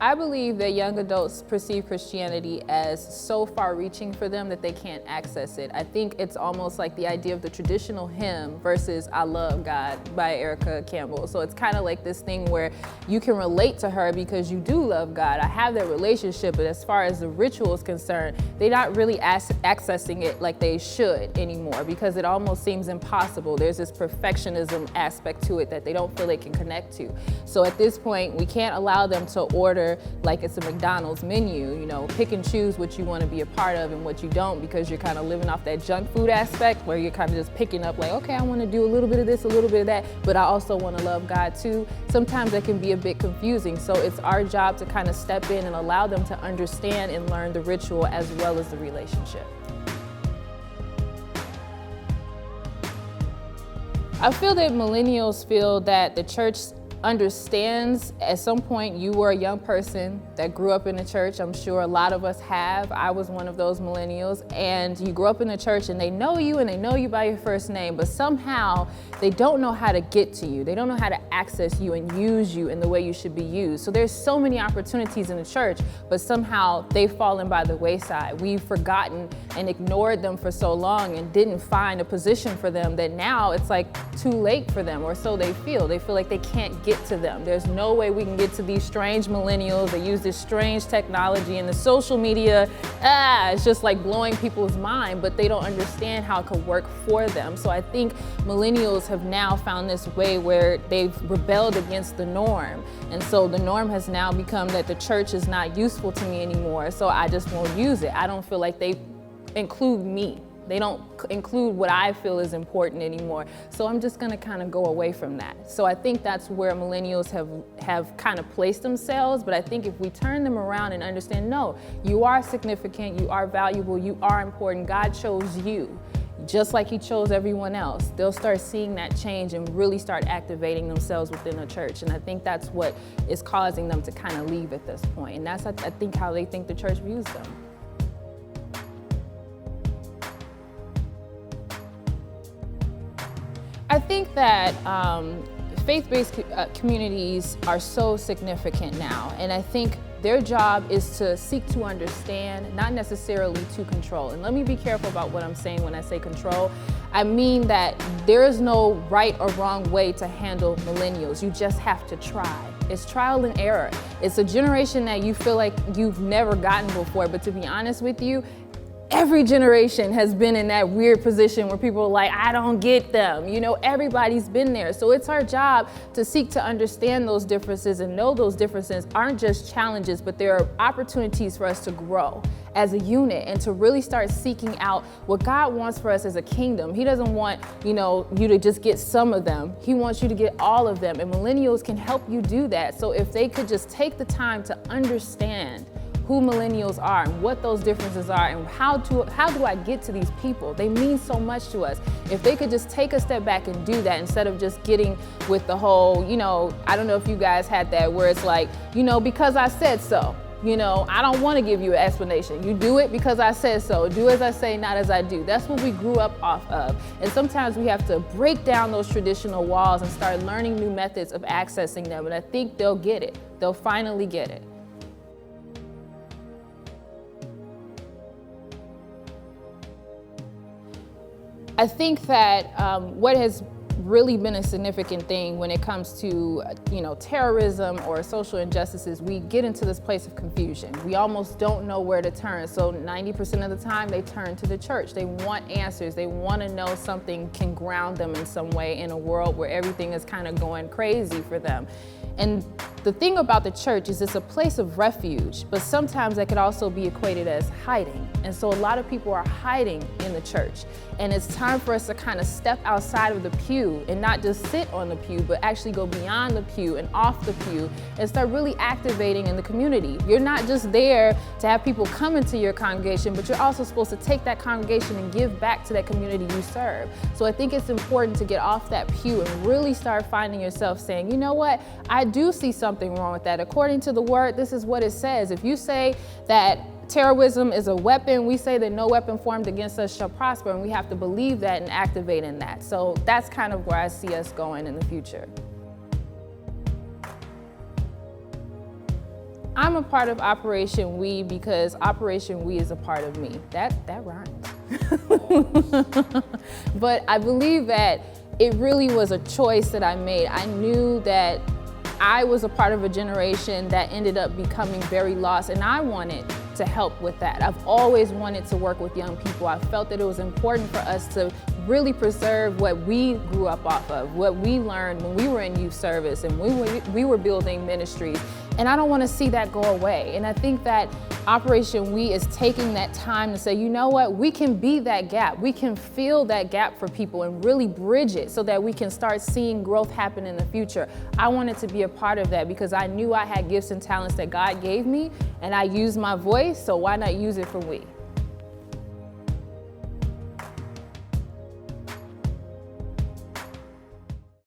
I believe that young adults perceive Christianity as so far-reaching for them that they can't access it. I think it's almost like the idea of the traditional hymn versus I Love God by Erica Campbell. So it's kind of like this thing where you can relate to her because you do love God. I have that relationship, but as far as the ritual is concerned, they're not really accessing it like they should anymore because it almost seems impossible. There's this perfectionism aspect to it that they don't feel they can connect to. So at this point, we can't allow them to order like it's a McDonald's menu, you know, pick and choose what you want to be a part of and what you don't, because you're kind of living off that junk food aspect where you're kind of just picking up like, okay, I want to do a little bit of this, a little bit of that, but I also want to love God too. Sometimes that can be a bit confusing. So it's our job to kind of step in and allow them to understand and learn the ritual as well as the relationship. I feel that millennials feel that the church understands. At some point you were a young person that grew up in the church. I'm sure a lot of us have. I was one of those millennials, and you grew up in the church and they know you by your first name, but somehow they don't know how to get to you. They don't know how to access you and use you in the way you should be used. So there's so many opportunities in the church, but somehow they've fallen by the wayside. We've forgotten and ignored them for so long and didn't find a position for them that now it's like too late for them, or so they feel. They feel like they can't get to them. There's no way we can get to these strange millennials that use this strange technology and the social media. It's just like blowing people's mind, but they don't understand how it could work for them. So I think millennials have now found this way where they've rebelled against the norm. And so the norm has now become that the church is not useful to me anymore, so I just won't use it. I don't feel like they include me. They don't include what I feel is important anymore. So I'm just gonna kind of go away from that. So I think that's where millennials have kind of placed themselves. But I think if we turn them around and understand, no, you are significant, you are valuable, you are important. God chose you, just like he chose everyone else. They'll start seeing that change and really start activating themselves within the church. And I think that's what is causing them to kind of leave at this point. And that's, I think, how they think the church views them. I think that faith-based communities are so significant now, and I think their job is to seek to understand, not necessarily to control. And let me be careful about what I'm saying when I say control. I mean that there is no right or wrong way to handle millennials. You just have to try. It's trial and error. It's a generation that you feel like you've never gotten before, but to be honest with you, every generation has been in that weird position where people are like, I don't get them. You know, everybody's been there. So it's our job to seek to understand those differences and know those differences aren't just challenges, but there are opportunities for us to grow as a unit and to really start seeking out what God wants for us as a kingdom. He doesn't want, you to just get some of them. He wants you to get all of them. And millennials can help you do that. So if they could just take the time to understand who millennials are and what those differences are and how do I get to these people? They mean so much to us. If they could just take a step back and do that instead of just getting with the whole, I don't know if you guys had that where it's like, because I said so. I don't want to give you an explanation. You do it because I said so. Do as I say, not as I do. That's what we grew up off of. And sometimes we have to break down those traditional walls and start learning new methods of accessing them. And I think they'll get it. They'll finally get it. I think that what has really been a significant thing when it comes to terrorism or social injustices, we get into this place of confusion. We almost don't know where to turn. So 90% of the time they turn to the church. They want answers. They want to know something can ground them in some way in a world where everything is kind of going crazy for them. And the thing about the church is it's a place of refuge, but sometimes that could also be equated as hiding. And so a lot of people are hiding in the church. And it's time for us to kind of step outside of the pew and not just sit on the pew, but actually go beyond the pew and off the pew and start really activating in the community. You're not just there to have people come into your congregation, but you're also supposed to take that congregation and give back to that community you serve. So I think it's important to get off that pew and really start finding yourself saying, you know what, I do see something wrong with that. According to the word, this is what it says. If you say that terrorism is a weapon, we say that no weapon formed against us shall prosper, and we have to believe that and activate in that. So that's kind of where I see us going in the future. I'm a part of Operation We because Operation We is a part of me. That rhymes. But I believe that it really was a choice that I made. I knew that I was a part of a generation that ended up becoming very lost, and I wanted to help with that. I've always wanted to work with young people. I felt that it was important for us to really preserve what we grew up off of, what we learned when we were in youth service and we were building ministries. And I don't want to see that go away. And I think that Operation We is taking that time to say, you know what, we can be that gap. We can fill that gap for people and really bridge it so that we can start seeing growth happen in the future. I wanted to be a part of that because I knew I had gifts and talents that God gave me, and I used my voice, so why not use it for we?